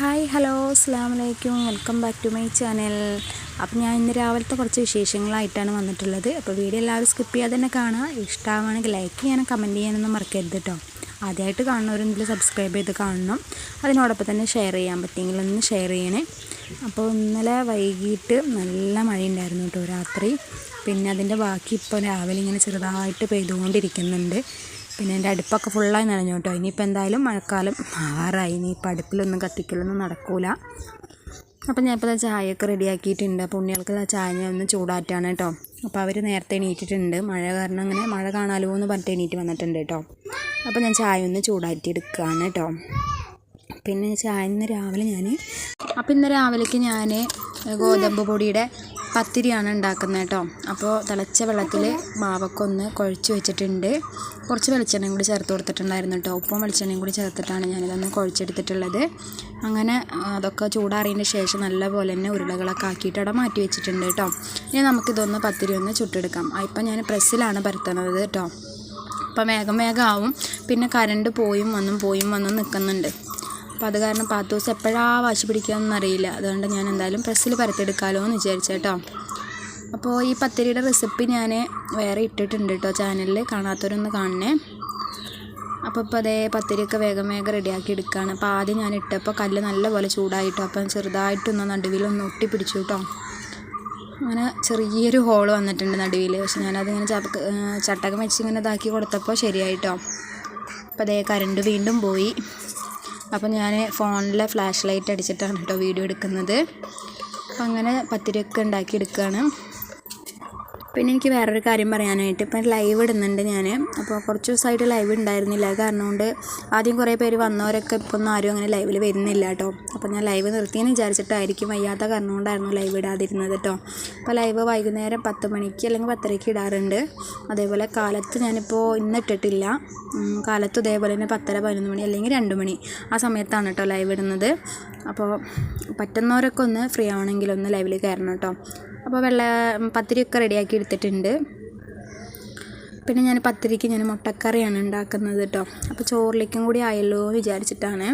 Hi hello അസ്സലാമു അലൈക്കും welcome back to my channel. അപ്പോൾ ഞാൻ ഇന്ന് രാവിലത്തെ കുറച്ച് വിശേഷങ്ങളായിട്ടാണ് വന്നിട്ടുള്ളത്. അപ്പോൾ വീഡിയോ എല്ലാവരും സ്കിപ്പ് ചെയ്യാതെ തന്നെ കാണുക. ഇഷ്ടമാണെങ്കിൽ ലൈക്ക് ചെയ്യാനും കമൻറ്റ് ചെയ്യാനൊന്നും മറക്കരുത് കേട്ടോ. ആദ്യമായിട്ട് കാണുന്നവരെന്തെങ്കിലും സബ്സ്ക്രൈബ് ചെയ്ത് കാണണം. അതിനോടൊപ്പം തന്നെ ഷെയർ ചെയ്യാൻ പറ്റുമെങ്കിൽ ഒന്ന് ഷെയർ ചെയ്യണേ. അപ്പോൾ ഇന്നലെ വൈകിട്ട് നല്ല മഴയുണ്ടായിരുന്നു കേട്ടോ രാത്രി. പിന്നെ അതിൻ്റെ ബാക്കി ഇപ്പോൾ രാവിലെ ഇങ്ങനെ ചെറുതായിട്ട് പെയ്തുകൊണ്ടിരിക്കുന്നുണ്ട്. പിന്നെ എൻ്റെ അടുപ്പൊക്കെ ഫുള്ളായി നനഞ്ഞു കേട്ടോ. ഇനിയിപ്പോൾ എന്തായാലും മഴക്കാലം ആറായി, ഇനിയിപ്പോൾ അടുപ്പിലൊന്നും കത്തിക്കലൊന്നും നടക്കില്ല. അപ്പം ഞാനിപ്പോൾ ചായയൊക്കെ റെഡിയാക്കിയിട്ടുണ്ട്. അപ്പോൾ ഉണ്ണികൾക്ക് ചായ ഞാൻ ഒന്ന് ചൂടാറ്റാണ് കേട്ടോ. അപ്പോൾ അവർ നേരത്തെ എണീറ്റിട്ടുണ്ട്. മഴ കാരണം അങ്ങനെ മഴ കാണാലോ എന്ന് പറഞ്ഞിട്ട് എണീറ്റ് വന്നിട്ടുണ്ട് കേട്ടോ. അപ്പോൾ ഞാൻ ചായ ഒന്ന് ചൂടാറ്റി എടുക്കുകയാണ് കേട്ടോ. പിന്നെ ചായ ഇന്ന് രാവിലേക്ക് ഞാൻ ഗോതമ്പ് പൊടിയുടെ പത്തിരിയാണ് ഉണ്ടാക്കുന്നത് കേട്ടോ. അപ്പോൾ തിളച്ച വെള്ളത്തിൽ മാവൊക്കെ ഒന്ന് കുഴച്ച് വെച്ചിട്ടുണ്ട്. കുറച്ച് വെളിച്ചെണ്ണയും കൂടി ചേർത്ത് കൊടുത്തിട്ടുണ്ടായിരുന്നു കേട്ടോ. ഉപ്പും വെളിച്ചെണ്ണയും കൂടി ചേർത്തിട്ടാണ് ഞാനിതൊന്ന് കുഴച്ചെടുത്തിട്ടുള്ളത്. അങ്ങനെ അതൊക്കെ ചൂടാറിയതിന് ശേഷം നല്ലപോലെ തന്നെ ഉരുളകളൊക്കെ ആക്കിയിട്ട് അവിടെ മാറ്റി വെച്ചിട്ടുണ്ട് കേട്ടോ. ഇനി നമുക്കിതൊന്ന് പത്തിരി ഒന്ന് ചുട്ടെടുക്കാം. ഇപ്പം ഞാൻ പ്രസ്സിലാണ് പരത്തുന്നത് കേട്ടോ. അപ്പം വേഗം ആവും. പിന്നെ കറണ്ട് പോയും വന്നും നിൽക്കുന്നുണ്ട്. അപ്പോൾ അത് കാരണം പാത്തൂസ് എപ്പോഴാണ് വാശി പിടിക്കുകയെന്നൊന്നും അറിയില്ല. അതുകൊണ്ട് ഞാൻ എന്തായാലും പ്രസ്സിൽ പരത്തെടുക്കാമല്ലോ എന്ന് വിചാരിച്ചേട്ടോ. അപ്പോൾ ഈ പത്തിരിയുടെ റെസിപ്പി ഞാൻ വേറെ ഇട്ടിട്ടുണ്ട് കേട്ടോ ചാനലിൽ, കാണാത്തവരൊന്ന് കാണണേ. അപ്പോൾ അതേ പത്തിരിയൊക്കെ വേഗം റെഡിയാക്കി എടുക്കുകയാണ്. അപ്പോൾ ആദ്യം ഞാൻ ഇട്ടപ്പോൾ കല്ല് നല്ലപോലെ ചൂടായിട്ടോ. അപ്പം ചെറുതായിട്ടൊന്ന് നടുവിലൊന്ന് ഒട്ടിപ്പിടിച്ചു കേട്ടോ. അങ്ങനെ ചെറിയൊരു ഹോൾ വന്നിട്ടുണ്ട് നടുവിൽ. പക്ഷെ ഞാനതിങ്ങനെ ചട്ടകം വെച്ച് ഇങ്ങനെ ഇതാക്കി കൊടുത്തപ്പോൾ ശരിയായിട്ടോ. അപ്പോൾ അതേ കറണ്ട് വീണ്ടും പോയി. അപ്പോൾ ഞാൻ ഫോണിലെ ഫ്ലാഷ് ലൈറ്റ് അടിച്ചിട്ടാണ് കേട്ടോ വീഡിയോ എടുക്കുന്നത്. അപ്പോൾ അങ്ങനെ പത്തിരിയൊക്കെ ഉണ്ടാക്കിയെടുക്കുകയാണ്. പിന്നെ എനിക്ക് വേറൊരു കാര്യം പറയാനായിട്ട്, ഇപ്പം ലൈവ് ഇടുന്നുണ്ട് ഞാൻ. അപ്പോൾ കുറച്ച് ദിവസമായിട്ട് ലൈവ് ഉണ്ടായിരുന്നില്ല. കാരണം കൊണ്ട് ആദ്യം കുറേ പേര് വന്നവരൊക്കെ ഇപ്പം ആരും അങ്ങനെ ലൈവിൽ വരുന്നില്ല കേട്ടോ. അപ്പോൾ ഞാൻ ലൈവ് നിർത്തിയെന്ന് വിചാരിച്ചിട്ടായിരിക്കും, വയ്യാത്ത കാരണം കൊണ്ടായിരുന്നു ലൈവ് ഇടാതിരുന്നത് കേട്ടോ. അപ്പോൾ ലൈവ് വൈകുന്നേരം 10 മണിക്ക് അല്ലെങ്കിൽ 10:30 ഇടാറുണ്ട്. അതേപോലെ കാലത്ത് ഞാനിപ്പോൾ ഇന്ന് ഇട്ടിട്ടില്ല. കാലത്ത് ഇതേപോലെ തന്നെ 10:30, 11 മണി അല്ലെങ്കിൽ 2 മണി ആ സമയത്താണ് കേട്ടോ ലൈവ് ഇടുന്നത്. അപ്പോൾ പറ്റുന്നവരൊക്കെ ഒന്ന് ഫ്രീ ആവണമെങ്കിൽ ഒന്ന് ലൈവിൽ കയറണം കേട്ടോ. അപ്പോൾ പത്തിരിയൊക്കെ റെഡിയാക്കി എടുത്തിട്ടുണ്ട്. പിന്നെ ഞാൻ പത്തിരിക്ക് മുട്ടക്കറിയാണ് ഉണ്ടാക്കുന്നത് കേട്ടോ. അപ്പോൾ ചോറിലേക്കും കൂടി ആയല്ലോ എന്ന് വിചാരിച്ചിട്ടാണ്.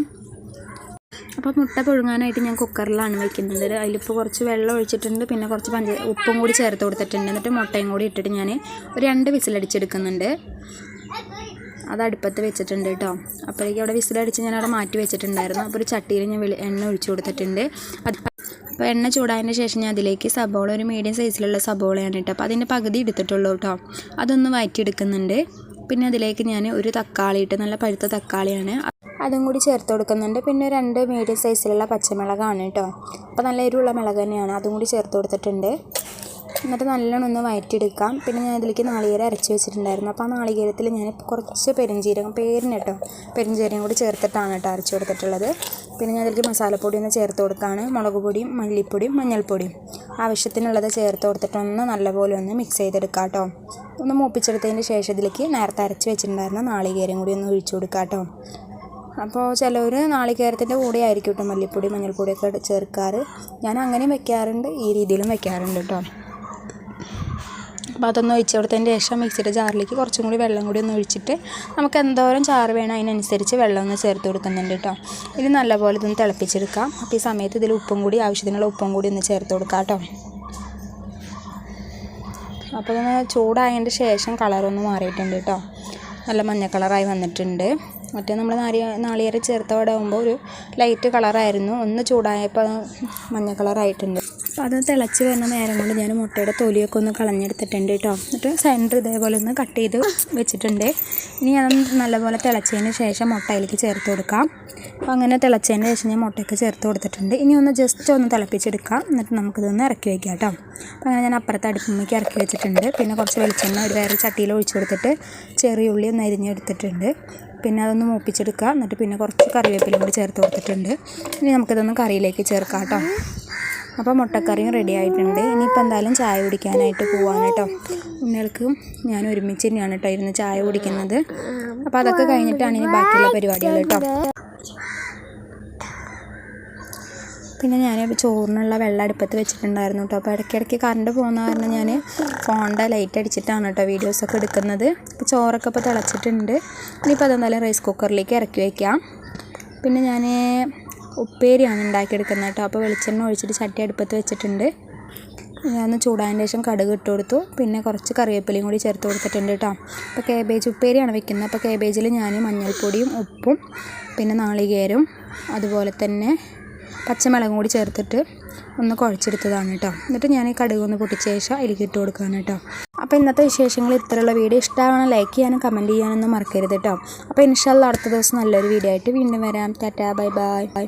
അപ്പോൾ മുട്ട പുഴുങ്ങാനായിട്ട് ഞാൻ കുക്കറിലാണ് വെക്കുന്നത്. അതിലിപ്പോൾ കുറച്ച് വെള്ളം ഒഴിച്ചിട്ടുണ്ട്. പിന്നെ കുറച്ച് ഉപ്പും കൂടി ചേർത്ത് കൊടുത്തിട്ടുണ്ട്. എന്നിട്ട് മുട്ടയും കൂടി ഇട്ടിട്ട് ഞാൻ ഒരു 2 വിസിലടിച്ചെടുക്കുന്നുണ്ട്. അത് അടുപ്പത്ത് വെച്ചിട്ടുണ്ട് കേട്ടോ. അപ്പോഴേക്കും അവിടെ വിസിലടിച്ച് ഞാൻ അവിടെ മാറ്റി വെച്ചിട്ടുണ്ടായിരുന്നു. അപ്പോൾ ഒരു ചട്ടിയിൽ ഞാൻ എണ്ണ ഒഴിച്ചു കൊടുത്തിട്ടുണ്ട്. അപ്പോൾ എണ്ണ ചൂടായതിന് ശേഷം ഞാൻ അതിലേക്ക് സബോള, ഒരു മീഡിയം സൈസിലുള്ള സബോളയാണ് കേട്ടോ. അപ്പോൾ അതിൻ്റെ പകുതി എടുത്തിട്ടുള്ളൂ കേട്ടോ. അതൊന്ന് വഴറ്റിയെടുക്കുന്നുണ്ട്. പിന്നെ അതിലേക്ക് ഞാൻ ഒരു തക്കാളി ഇട്ട്, നല്ല പഴുത്ത തക്കാളിയാണ്, അതും കൂടി ചേർത്ത് കൊടുക്കുന്നുണ്ട്. പിന്നെ 2 മീഡിയം സൈസിലുള്ള പച്ചമുളകാണ് കേട്ടോ. അപ്പോൾ നല്ല എരിവുള്ള മുളക് തന്നെയാണ്, അതും കൂടി ചേർത്ത് കൊടുത്തിട്ടുണ്ട്. എന്നിട്ട് നല്ലോണം ഒന്ന് വഴറ്റിയെടുക്കാം. പിന്നെ ഞാൻ അതിലേക്ക് നാളികേരം അരച്ച് വെച്ചിട്ടുണ്ടായിരുന്നു. അപ്പോൾ ആ നാളികേരത്തിൽ ഞാൻ കുറച്ച് പെരുംജീരകം, പേരിന് കേട്ടോ, പെരുംജീരകം കൂടി ചേർത്തിട്ടാണ് കേട്ടോ അരച്ച് കൊടുത്തിട്ടുള്ളത്. പിന്നെ ഞാൻ അതിലേക്ക് മസാലപ്പൊടി ഒന്ന് ചേർത്ത് കൊടുക്കുകയാണ്. മുളക് പൊടിയും മല്ലിപ്പൊടിയും മഞ്ഞൾപ്പൊടിയും ആവശ്യത്തിനുള്ളത് ചേർത്ത് കൊടുത്തിട്ടൊന്ന് നല്ലപോലെ ഒന്ന് മിക്സ് ചെയ്തെടുക്കാം കേട്ടോ. ഒന്ന് മൂപ്പിച്ചെടുത്തതിന് ശേഷം ഇതിലേക്ക് നേരത്തെ അരച്ച് വെച്ചിട്ടുണ്ടായിരുന്ന നാളികേരം കൂടി ഒന്ന് ഒഴിച്ചു കൊടുക്കാം കേട്ടോ. അപ്പോൾ ചിലവർ നാളികേരത്തിൻ്റെ കൂടെ ആയിരിക്കും കേട്ടോ മല്ലിപ്പൊടി മഞ്ഞൾപ്പൊടിയൊക്കെ ചേർക്കാറ്. ഞാൻ അങ്ങനെയും വെക്കാറുണ്ട്, ഈ രീതിയിലും വെക്കാറുണ്ട് കേട്ടോ. അപ്പോൾ അതൊന്ന് ഒഴിച്ച് കൊടുത്തതിന് ശേഷം മിക്സിയുടെ ജാറിലേക്ക് കുറച്ചും കൂടി വെള്ളം കൂടി ഒന്ന് ഒഴിച്ചിട്ട് നമുക്ക് എന്തോരം ചാറ് വേണം അതിനനുസരിച്ച് വെള്ളം ഒന്ന് ചേർത്ത് കൊടുക്കുന്നുണ്ട് കേട്ടോ. ഇത് നല്ലപോലെ ഇതൊന്ന് തിളപ്പിച്ചെടുക്കാം. അപ്പോൾ ഈ സമയത്ത് ഇതിൽ ആവശ്യത്തിനുള്ള ഉപ്പും കൂടി ഒന്ന് ചേർത്ത് കൊടുക്കാം കേട്ടോ. അപ്പോൾ ഇതൊന്ന് ചൂടായതിൻ്റെ ശേഷം കളറൊന്ന് മാറിയിട്ടുണ്ട് കേട്ടോ. നല്ല മഞ്ഞ കളറായി വന്നിട്ടുണ്ട്. മറ്റേ നമ്മൾ നാളികേരം ചേർത്ത അവിടെ ആകുമ്പോൾ ഒരു ലൈറ്റ് കളറായിരുന്നു. ഒന്ന് ചൂടായപ്പോൾ മഞ്ഞ കളറായിട്ടുണ്ട്. അപ്പോൾ അത് തിളച്ച് വരുന്ന നേരം കൊണ്ട് ഞാൻ മുട്ടയുടെ തൊലിയൊക്കെ ഒന്ന് കളഞ്ഞെടുത്തിട്ടുണ്ട് കേട്ടോ. എന്നിട്ട് സെൻറ്റർ ഇതേപോലെ ഒന്ന് കട്ട് ചെയ്ത് വെച്ചിട്ടുണ്ട്. ഇനി അതൊന്ന് നല്ലപോലെ തിളച്ചതിന് ശേഷം മുട്ടയിലേക്ക് ചേർത്ത് കൊടുക്കാം. അപ്പോൾ അങ്ങനെ തിളച്ചതിന് ശേഷം ഞാൻ മുട്ടയൊക്കെ ചേർത്ത് കൊടുത്തിട്ടുണ്ട്. ഇനി ഒന്ന് ജസ്റ്റ് ഒന്ന് തിളപ്പിച്ചെടുക്കാം. എന്നിട്ട് നമുക്കിതൊന്ന് ഇറക്കി വയ്ക്കാം കേട്ടോ. അപ്പോൾ അങ്ങനെ ഞാൻ അപ്പുറത്തെ അടുപ്പിലേക്ക് ഇറക്കി വെച്ചിട്ടുണ്ട്. പിന്നെ കുറച്ച് വെളിച്ചെണ്ണ ഒരു വേറെ ചട്ടിയിൽ ഒഴിച്ച് കൊടുത്തിട്ട് ചെറിയ ഉള്ളി ഒന്ന് അരിഞ്ഞെടുത്തിട്ടുണ്ട്. പിന്നെ അതൊന്ന് മൂപ്പിച്ചെടുക്കുക. എന്നിട്ട് പിന്നെ കുറച്ച് കറിവേപ്പിലയും കൂടി ചേർത്ത് കൊടുത്തിട്ടുണ്ട്. ഇനി നമുക്കിതൊന്ന് കറിയിലേക്ക് ചേർക്കാം കേട്ടോ. അപ്പോൾ മുട്ടക്കറിയും റെഡി ആയിട്ടുണ്ട്. ഇനിയിപ്പോൾ എന്തായാലും ചായ കുടിക്കാനായിട്ട് പോവാണ് കേട്ടോ. ഉണ്ണികൾക്കും ഞാൻ ഒരുമിച്ച് തന്നെയാണ് കേട്ടോ ഇരുന്ന് ചായ കുടിക്കുന്നത്. അപ്പോൾ അതൊക്കെ കഴിഞ്ഞിട്ടാണ് ഇനി ബാക്കിയുള്ള പരിപാടികൾ കേട്ടോ. പിന്നെ ഞാൻ ചോറിനുള്ള വെള്ളം അടുപ്പത്ത് വെച്ചിട്ടുണ്ടായിരുന്നു കേട്ടോ. അപ്പോൾ ഇടയ്ക്കിടയ്ക്ക് കറണ്ട് പോകുന്ന കാരണം ഞാൻ ഫോണിൻ്റെ ലൈറ്റ് അടിച്ചിട്ടാണ് കേട്ടോ വീഡിയോസൊക്കെ എടുക്കുന്നത്. അപ്പോൾ ചോറൊക്കെ ഇപ്പോൾ തിളച്ചിട്ടുണ്ട്. ഇനിയിപ്പോൾ അതെന്തായാലും റൈസ് കുക്കറിലേക്ക് ഇറക്കി വയ്ക്കാം. പിന്നെ ഞാൻ ഉപ്പേരിയാണ് ഉണ്ടാക്കിയെടുക്കുന്നത് കേട്ടോ. അപ്പോൾ വെളിച്ചെണ്ണ ഒഴിച്ചിട്ട് ചട്ടി അടുപ്പത്ത് വെച്ചിട്ടുണ്ട്. ഞാൻ ചൂടായതിന് ശേഷം കടുക് ഇട്ട് കൊടുത്തു. പിന്നെ കുറച്ച് കറിവേപ്പിലയും കൂടി ചേർത്ത് കൊടുത്തിട്ടുണ്ട് കേട്ടോ. അപ്പോൾ കേബേജ് ഉപ്പേരിയാണ് വെക്കുന്നത്. അപ്പോൾ കേബേജിൽ ഞാൻ മഞ്ഞൾപ്പൊടിയും ഉപ്പും പിന്നെ നാളികേരവും അതുപോലെ തന്നെ പച്ചമുളകും കൂടി ചേർത്തിട്ട് ഒന്ന് കുഴച്ചെടുത്തതാണ് കേട്ടോ. എന്നിട്ട് ഞാൻ ഈ കടുക് ഒന്ന് പൊട്ടിച്ച ശേഷം അതിലേക്ക് ഇട്ട് കൊടുക്കുകയാണ് കേട്ടോ. അപ്പോൾ ഇന്നത്തെ വിശേഷങ്ങൾ ഇത്രയുള്ള വീഡിയോ ഇഷ്ടമാവണം ലൈക്ക് ചെയ്യാനും കമൻറ്റ് ചെയ്യാനൊന്നും മറക്കരുത് കേട്ടോ. അപ്പോൾ ഇൻഷാല്ലാ അടുത്ത ദിവസം നല്ലൊരു വീഡിയോ ആയിട്ട് വീണ്ടും വരാം. Tata bye bye.